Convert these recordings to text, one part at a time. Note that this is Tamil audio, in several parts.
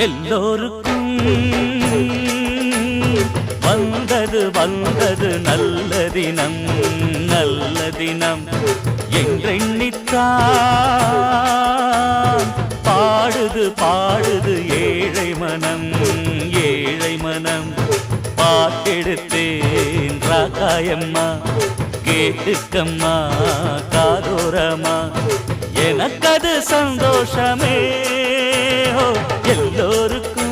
எல்லோருக்கும் வந்தது வந்தது நல்ல தினம் நல்ல தினம் என்றெண்ணித்தான் பாடுது பாடுது ஏழை மனம் ஏழை மனம். பாட்டெடுத்தேன் ராக்காயம்மா கேட்டுக்கம்மா காதோரமா எனக்கது சந்தோஷமே. எல்லோருக்கும்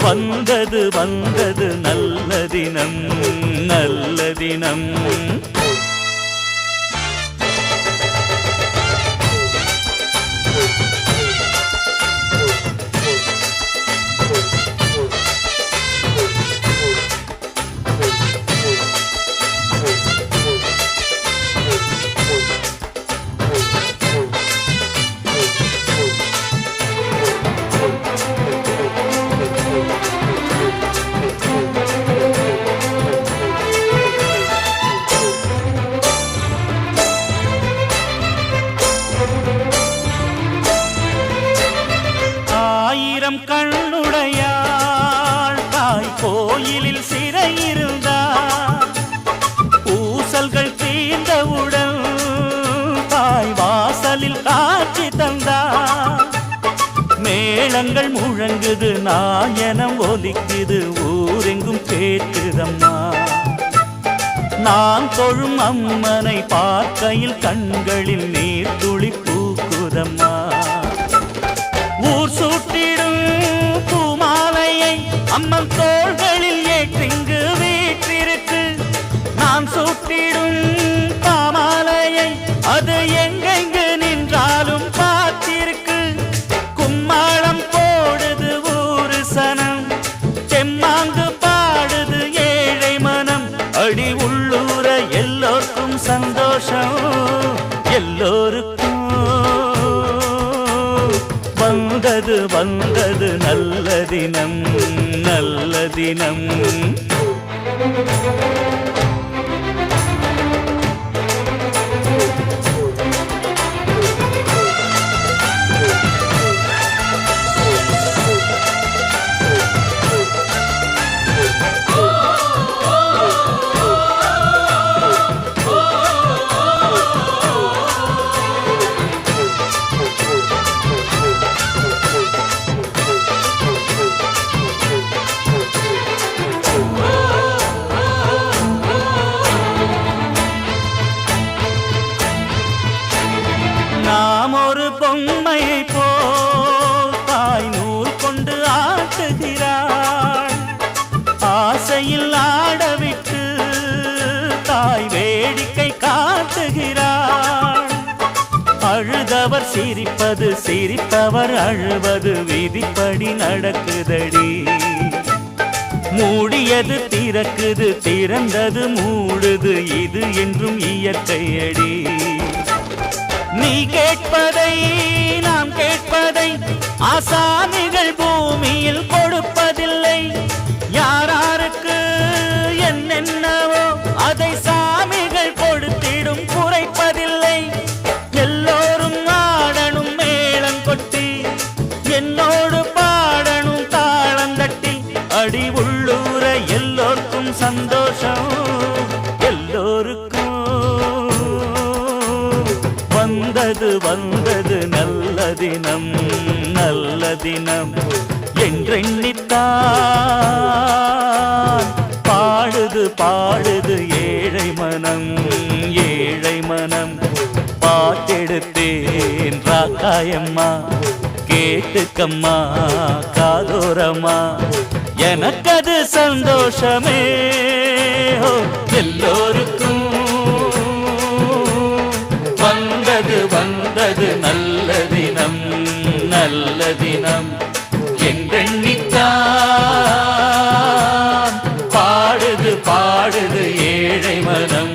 வந்தது வந்தது நல்ல தினம் நல்ல தினம். ஆயிரம் கண்ணுடையாள் தாய் கோயிலில் சிறையிருந்தார். பூசல்கள் தீர்ந்தவுடன் தாய் வாசலில் காட்சி தந்தார். மேளங்கள் முழங்குது நாயனம் ஒலிக்குது ஊரெங்கும் கேட்குதம்மா. நான் தொழும் அம்மனை பார்க்கையில் கண்களில் நீர் துளி பூக்குதம்மா. ஊர் சூட்டிடும் பூமாலையை அம்மன் தோள்களில் ஏற்றிங்கு வீற்றிருக்கு. நான் சூட்டிடும் பாமாலையை அது எங்கெங்கு நின்றாலும் பார்த்திருக்கு. கும்மாளம் போடுது ஊரு சனம் செம்மாங்கு பாடுது ஏழை மனம். அடி உள்ளூர எல்லோருக்கும் சந்தோஷம் எல்லோருக்கும் வந்தது வந்தது நல்ல தினம் நல்ல தினம். நாம் ஒரு பொம்மையை போல் தாய் நூல் கொண்டு ஆட்டுகிறாள். ஆசையில் ஆடவிட்டு தாய் வேடிக்கை காட்டுகிறாள். அழுதவர் சிரிப்பது சிரிப்பவர் அழுவது விதிப்படி நடக்குதடி. மூடியது திறக்குது திறந்தது மூடுது இது என்றும் இயற்கையடி. நீ கேட்பதை நாம் கேட்பதை ஆசாமிகள் பூமியில் கொடுப்பதில்லை. யாராருக்கு என்னென்னவோ அதை சாமிகள் கொடுத்திடும் குறைப்பதில்லை. எல்லோரும் ஆடணும் மேளம் கொட்டி என்னோடு பாடணும் தாளந்தட்டி. அடி உள்ளூர எல்லோருக்கும் சந்தோஷம் எல்லோருக்கும் வந்தது வந்தது நல்ல தினம் நல்ல தினம் என்றெண்ணித்தான் பாடுது பாடுது ஏழை மனம் ஏழை மனம். பாட்டெடுத்தேன் ராக்காயம்மா கேட்டுக்கம்மா காதோரமா எனக்கது சந்தோஷமே. எல்லோருக்கும் வந்தது வந்தது நல்ல தினம் நல்ல தினம் என்றெண்ணித்தான் பாடுது பாடுது ஏழை மனம்